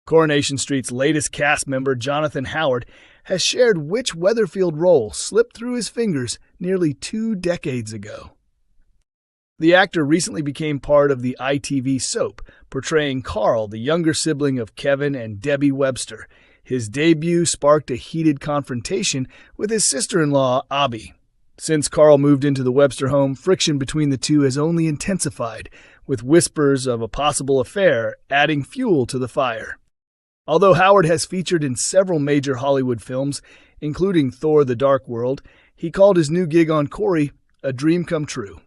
Coronation Street's latest cast member, Jonathan Howard, has shared which Weatherfield role slipped through his fingers nearly 2 decades ago. The actor recently became part of the ITV soap, portraying Carl, the younger sibling of Kevin and Debbie Webster. His debut sparked a heated confrontation with his sister-in-law, Abby. Since Carl moved into the Webster home, friction between the two has only intensified, with whispers of a possible affair adding fuel to the fire. Although Howard has featured in several major Hollywood films, including Thor: The Dark World, he called his new gig on Corrie a dream come true.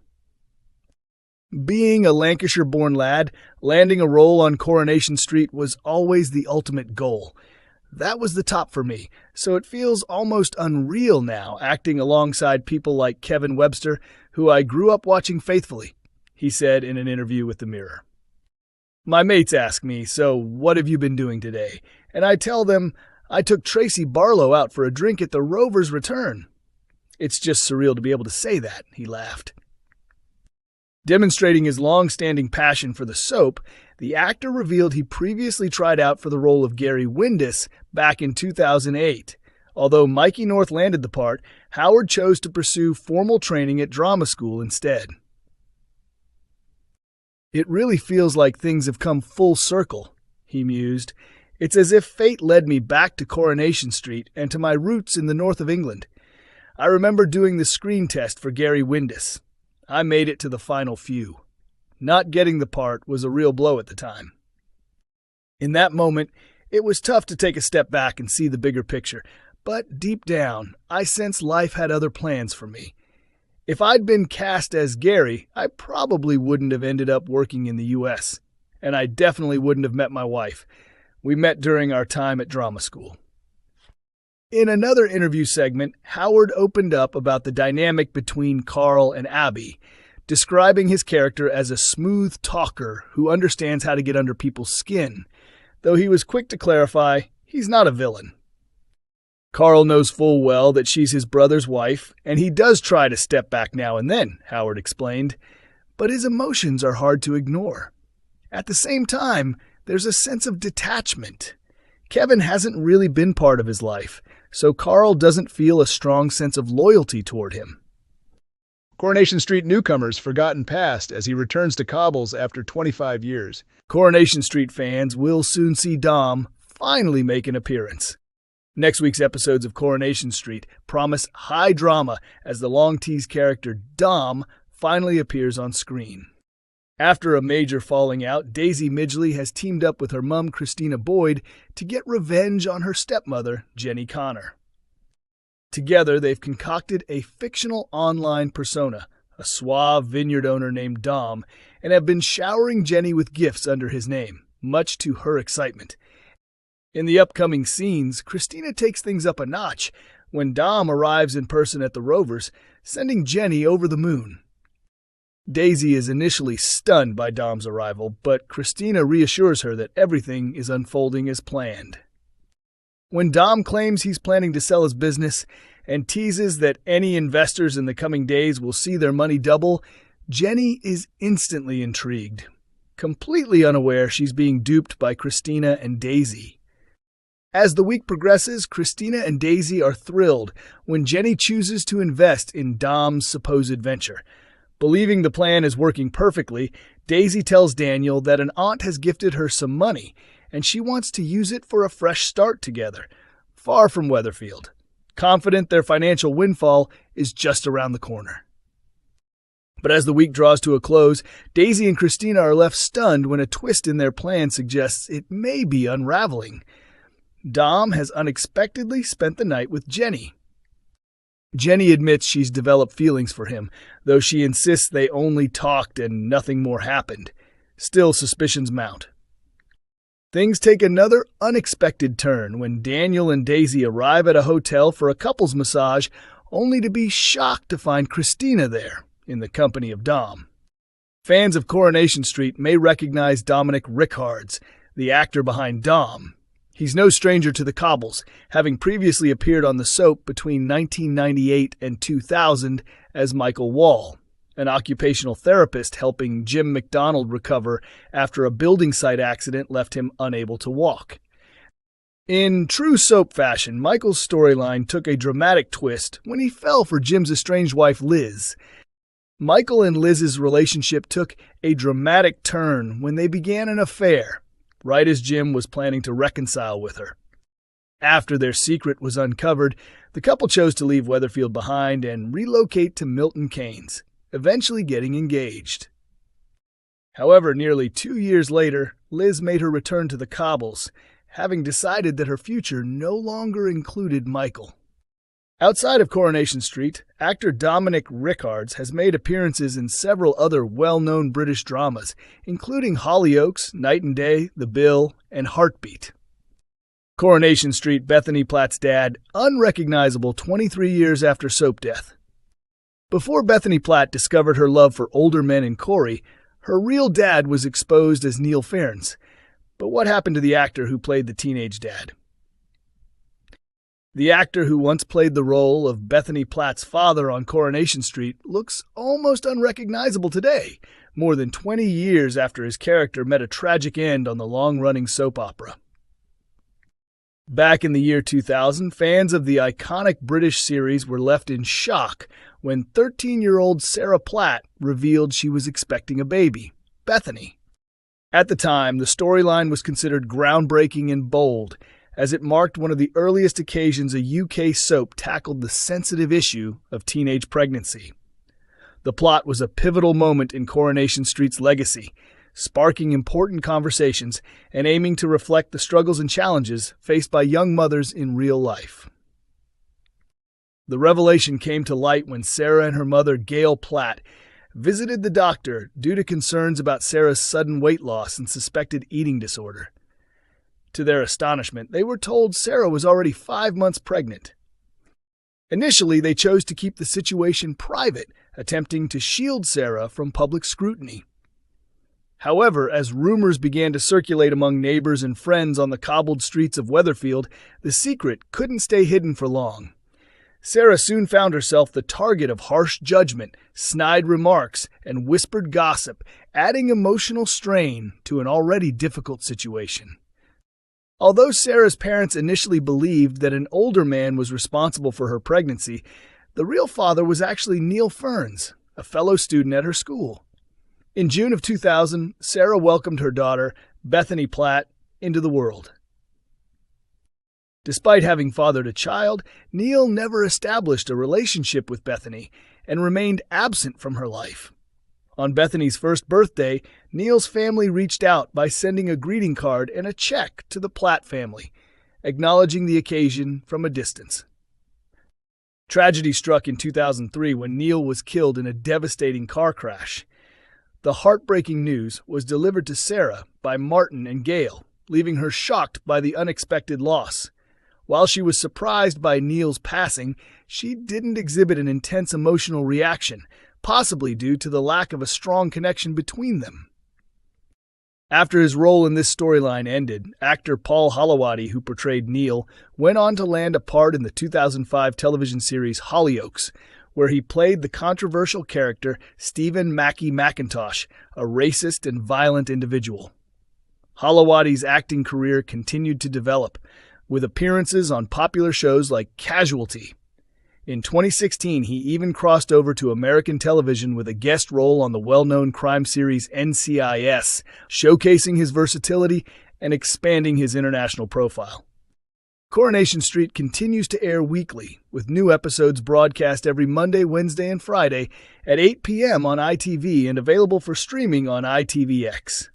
Being a Lancashire-born lad, landing a role on Coronation Street was always the ultimate goal. That was the top for me, so it feels almost unreal now acting alongside people like Kevin Webster, who I grew up watching faithfully, he said in an interview with The Mirror. My mates ask me, so what have you been doing today? And I tell them I took Tracy Barlow out for a drink at the Rover's return. It's just surreal to be able to say that, he laughed. Demonstrating his long-standing passion for the soap, the actor revealed he previously tried out for the role of Gary Windus back in 2008. Although Mikey North landed the part, Howard chose to pursue formal training at drama school instead. It really feels like things have come full circle, he mused. It's as if fate led me back to Coronation Street and to my roots in the north of England. I remember doing the screen test for Gary Windus. I made it to the final few. Not getting the part was a real blow at the time. In that moment, it was tough to take a step back and see the bigger picture, but deep down, I sensed life had other plans for me. If I'd been cast as Gary, I probably wouldn't have ended up working in the U.S., and I definitely wouldn't have met my wife. We met during our time at drama school. In another interview segment, Howard opened up about the dynamic between Carl and Abby, describing his character as a smooth talker who understands how to get under people's skin, though he was quick to clarify he's not a villain. Carl knows full well that she's his brother's wife, and he does try to step back now and then, Howard explained, but his emotions are hard to ignore. At the same time, there's a sense of detachment. Kevin hasn't really been part of his life, so Carl doesn't feel a strong sense of loyalty toward him. Coronation Street newcomer's forgotten past as he returns to cobbles after 25 years. Coronation Street fans will soon see Dom finally make an appearance. Next week's episodes of Coronation Street promise high drama as the long-teased character Dom finally appears on screen. After a major falling out, Daisy Midgley has teamed up with her mum, Christina Boyd, to get revenge on her stepmother, Jenny Connor. Together, they've concocted a fictional online persona, a suave vineyard owner named Dom, and have been showering Jenny with gifts under his name, much to her excitement. In the upcoming scenes, Christina takes things up a notch when Dom arrives in person at the Rovers, sending Jenny over the moon. Daisy is initially stunned by Dom's arrival, but Christina reassures her that everything is unfolding as planned. When Dom claims he's planning to sell his business and teases that any investors in the coming days will see their money double, Jenny is instantly intrigued, completely unaware she's being duped by Christina and Daisy. As the week progresses, Christina and Daisy are thrilled when Jenny chooses to invest in Dom's supposed venture. Believing the plan is working perfectly, Daisy tells Daniel that an aunt has gifted her some money, and she wants to use it for a fresh start together, far from Weatherfield, confident their financial windfall is just around the corner. But as the week draws to a close, Daisy and Christina are left stunned when a twist in their plan suggests it may be unraveling. Dom has unexpectedly spent the night with Jenny. Jenny admits she's developed feelings for him, though she insists they only talked and nothing more happened. Still, suspicions mount. Things take another unexpected turn when Daniel and Daisy arrive at a hotel for a couples massage, only to be shocked to find Christina there, in the company of Dom. Fans of Coronation Street may recognize Dominic Rickards, the actor behind Dom. He's no stranger to the cobbles, having previously appeared on the soap between 1998 and 2000 as Michael Wall, an occupational therapist helping Jim McDonald recover after a building site accident left him unable to walk. In true soap fashion, Michael's storyline took a dramatic twist when he fell for Jim's estranged wife, Liz. Michael and Liz's relationship took a dramatic turn when they began an affair, right as Jim was planning to reconcile with her. After their secret was uncovered, the couple chose to leave Weatherfield behind and relocate to Milton Keynes, eventually getting engaged. However, nearly 2 years later, Liz made her return to the cobbles, having decided that her future no longer included Michael. Outside of Coronation Street, actor Dominic Rickards has made appearances in several other well-known British dramas, including Hollyoaks, Night and Day, The Bill, and Heartbeat. Coronation Street, Bethany Platt's dad, unrecognizable 23 years after soap death. Before Bethany Platt discovered her love for older men in Corrie, her real dad was exposed as Neil Ferns. But what happened to the actor who played the teenage dad? The actor who once played the role of Bethany Platt's father on Coronation Street looks almost unrecognizable today, more than 20 years after his character met a tragic end on the long-running soap opera. Back in the year 2000, fans of the iconic British series were left in shock when 13-year-old Sarah Platt revealed she was expecting a baby, Bethany. At the time, the storyline was considered groundbreaking and bold, as it marked one of the earliest occasions a UK soap tackled the sensitive issue of teenage pregnancy. The plot was a pivotal moment in Coronation Street's legacy, sparking important conversations and aiming to reflect the struggles and challenges faced by young mothers in real life. The revelation came to light when Sarah and her mother, Gail Platt, visited the doctor due to concerns about Sarah's sudden weight loss and suspected eating disorder. To their astonishment, they were told Sarah was already 5 months pregnant. Initially, they chose to keep the situation private, attempting to shield Sarah from public scrutiny. However, as rumors began to circulate among neighbors and friends on the cobbled streets of Weatherfield, the secret couldn't stay hidden for long. Sarah soon found herself the target of harsh judgment, snide remarks, and whispered gossip, adding emotional strain to an already difficult situation. Although Sarah's parents initially believed that an older man was responsible for her pregnancy, the real father was actually Neil Ferns, a fellow student at her school. In June of 2000, Sarah welcomed her daughter, Bethany Platt, into the world. Despite having fathered a child, Neil never established a relationship with Bethany and remained absent from her life. On Bethany's first birthday, Neil's family reached out by sending a greeting card and a check to the Platt family, acknowledging the occasion from a distance. Tragedy struck in 2003 when Neil was killed in a devastating car crash. The heartbreaking news was delivered to Sarah by Martin and Gail, leaving her shocked by the unexpected loss. While she was surprised by Neil's passing, she didn't exhibit an intense emotional reaction, possibly due to the lack of a strong connection between them. After his role in this storyline ended, actor Paul Holowati, who portrayed Neil, went on to land a part in the 2005 television series Hollyoaks, where he played the controversial character Stephen Mackie McIntosh, a racist and violent individual. Holowati's acting career continued to develop, with appearances on popular shows like Casualty. In 2016, he even crossed over to American television with a guest role on the well-known crime series NCIS, showcasing his versatility and expanding his international profile. Coronation Street continues to air weekly, with new episodes broadcast every Monday, Wednesday, and Friday at 8 p.m. on ITV and available for streaming on ITVX.